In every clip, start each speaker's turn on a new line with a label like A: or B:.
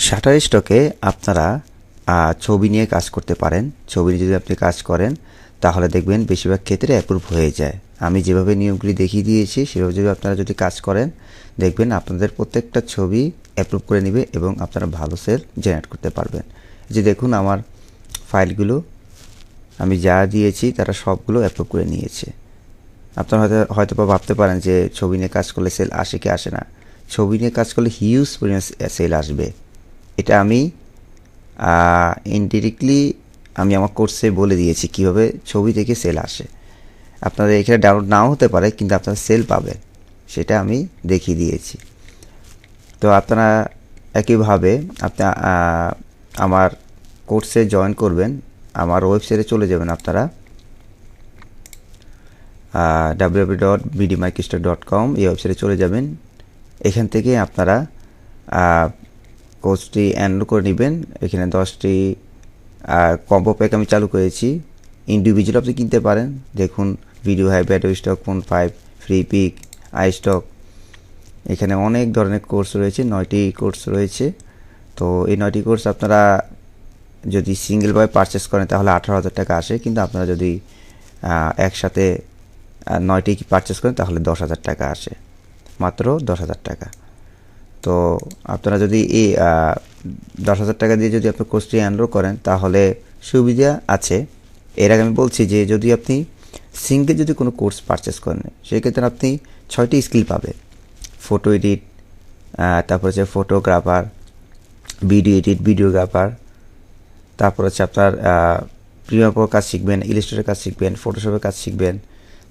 A: শাটারস্টকে আপনারা ছবি নিয়ে কাজ করতে পারেন। ছবি নিয়ে যদি আপনি কাজ করেন তাহলে দেখবেন বেশিরভাগ ক্ষেত্রে অ্যাপ্রুভ হয়ে যায়। আমি যেভাবে নিয়মগুলি দেখিয়ে দিয়েছি সেভাবে যদি আপনারা কাজ করেন দেখবেন আপনাদের প্রত্যেকটা ছবি অ্যাপ্রুভ করে নেবে এবং আপনারা ভালো সেল জেনারেট করতে পারবেন। যে দেখুন আমার ফাইলগুলো আমি যা দিয়েছি তারা সবগুলো অ্যাপ্রুভ করে নিয়েছে। আপনারা হয়তো ভাবতে পারেন যে ছবি নিয়ে কাজ করলে সেল আসে কি আসে না। ছবি নিয়ে কাজ করলে হিউজ পরিমাণ সেল আসবে। এটা আমি ইনডিরেক্টলি আমি আমার কোর্সে বলে দিয়েছি কীভাবে ছবি থেকে সেল আসে। আপনাদের এখানে ডাউনলোড নাও হতে পারে কিন্তু আপনারা সেল পাবেন, সেটা আমি দেখিয়ে দিয়েছি। তো আপনারা একইভাবে আপনার আমার কোর্সে জয়েন করবেন, আমার ওয়েবসাইটে চলে যাবেন আপনারা www.bdmicroster.com এই ওয়েবসাইটে চলে যাবেন। এখান থেকে আপনারা কোর্সটি এনরোল করে নেবেন। এখানে 10টি কম্বো প্যাক আমি চালু করেছি। ইন্ডিভিজুয়াল আপনি কিনতে পারেন। দেখুন video high, battery stock, phone 5, free pick, I stock, এখানে অনেক ধরনের কোর্স রয়েছে। 9টি কোর্স রয়েছে। তো এই 9টি কোর্স আপনারা যদি সিঙ্গেলভাবে পারচেস করেন তাহলে 18,000 টাকা আসে, কিন্তু আপনারা যদি একসাথে 9টি পারচেস করেন তাহলে 10,000 টাকা আসে, মাত্র 10,000 টাকা। তো আপনারা যদি এই 10,000 টাকা দিয়ে যদি আপনি কোর্সটি এনরোল করেন তাহলে সুবিধা আছে। এর আগে আমি বলছি যে যদি আপনি সিঙ্গেল যদি কোনো কোর্স পারচেস করেন সেক্ষেত্রে আপনি 6টি স্কিল পাবেন। ফটো এডিট, তারপর হচ্ছে ফটোগ্রাফার, ভিডিও এডিট, ভিডিওগ্রাফার, তারপর হচ্ছে আপনার প্রিমিয়ার কাজ শিখবেন, ইলাস্ট্রেটরের কাজ শিখবেন, ফটোশপের কাজ শিখবেন,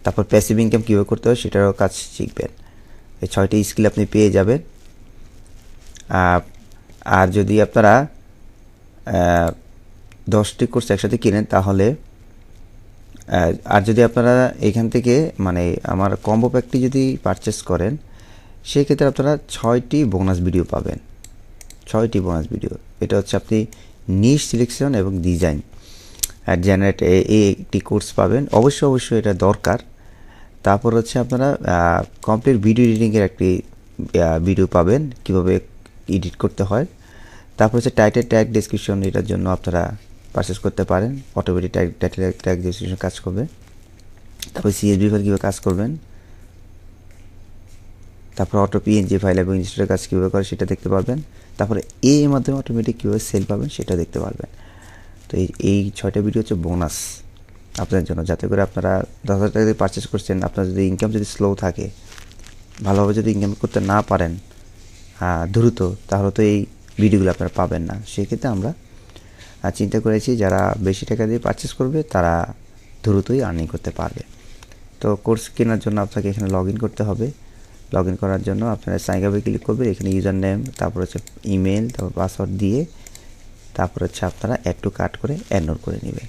A: তারপর প্যাসিভ ইনকাম কীভাবে করতে হয় সেটারও কাজ শিখবেন। এই 6টি স্কিল আপনি পেয়ে যাবেন। আর যদি আপনারা 10টি কোর্স একসাথে কিনেন তাহলে আর যদি আপনারা এখান থেকে মানে আমার কম্বো প্যাকটি যদি পারচেস করেন সেক্ষেত্রে আপনারা 6টি বোনাস ভিডিও পাবেন। 6টি বোনাস ভিডিও, এটা হচ্ছে আপনি নিশ সিলেকশন এবং ডিজাইন জেনারেট এই একটি কোর্স পাবেন। অবশ্যই এটা দরকার। তারপর হচ্ছে আপনারা কমপ্লিট ভিডিও এডিটিংয়ের একটি ভিডিও পাবেন, কীভাবে এডিট করতে হয়। তারপর হচ্ছে টাইটেল ট্যাগ ডেসক্রিপশন, এটার জন্য আপনারা পারচেস করতে পারেন। অটোমেটিক টাইটেল ট্যাগ ডেসক্রিপশন কাজ করবে। তারপর সিএসভি ফাইল কীভাবে কাজ করবেন, তারপর অটো পিএনজি ফাইল এবং ইনস্টলের কাজ কীভাবে করে সেটা দেখতে পারবেন। তারপরে এর মাধ্যমে অটোমেটিক কীভাবে সেল পাবেন সেটা দেখতে পারবেন। তো এই 6টা ভিডিও হচ্ছে বোনাস আপনাদের জন্য, যাতে করে আপনারা 10,000 টাকা দিয়ে পারচেস করছেন, আপনার যদি ইনকাম যদি স্লো থাকে, ভালোভাবে যদি ইনকাম করতে না পারেন দ্রুত, তাহলে তো এই ভিডিওগুলো আপনারা পাবেন না। সেক্ষেত্রে আমরা চিন্তা করেছি যারা বেশি টাকা দিয়ে পারচেস করবে তারা দ্রুতই আর্নিং করতে পারবে। তো কোর্স কেনার জন্য আপনাকে এখানে লগ ইন করতে হবে। লগ ইন করার জন্য আপনারা সাইন আপে ক্লিক করবেন। এখানে ইউজার নেম, তারপর হচ্ছে ইমেল, তারপর পাসওয়ার্ড দিয়ে তারপর হচ্ছে আপনারা অ্যাড টু কার্ট করে এনরোল করে নেবেন।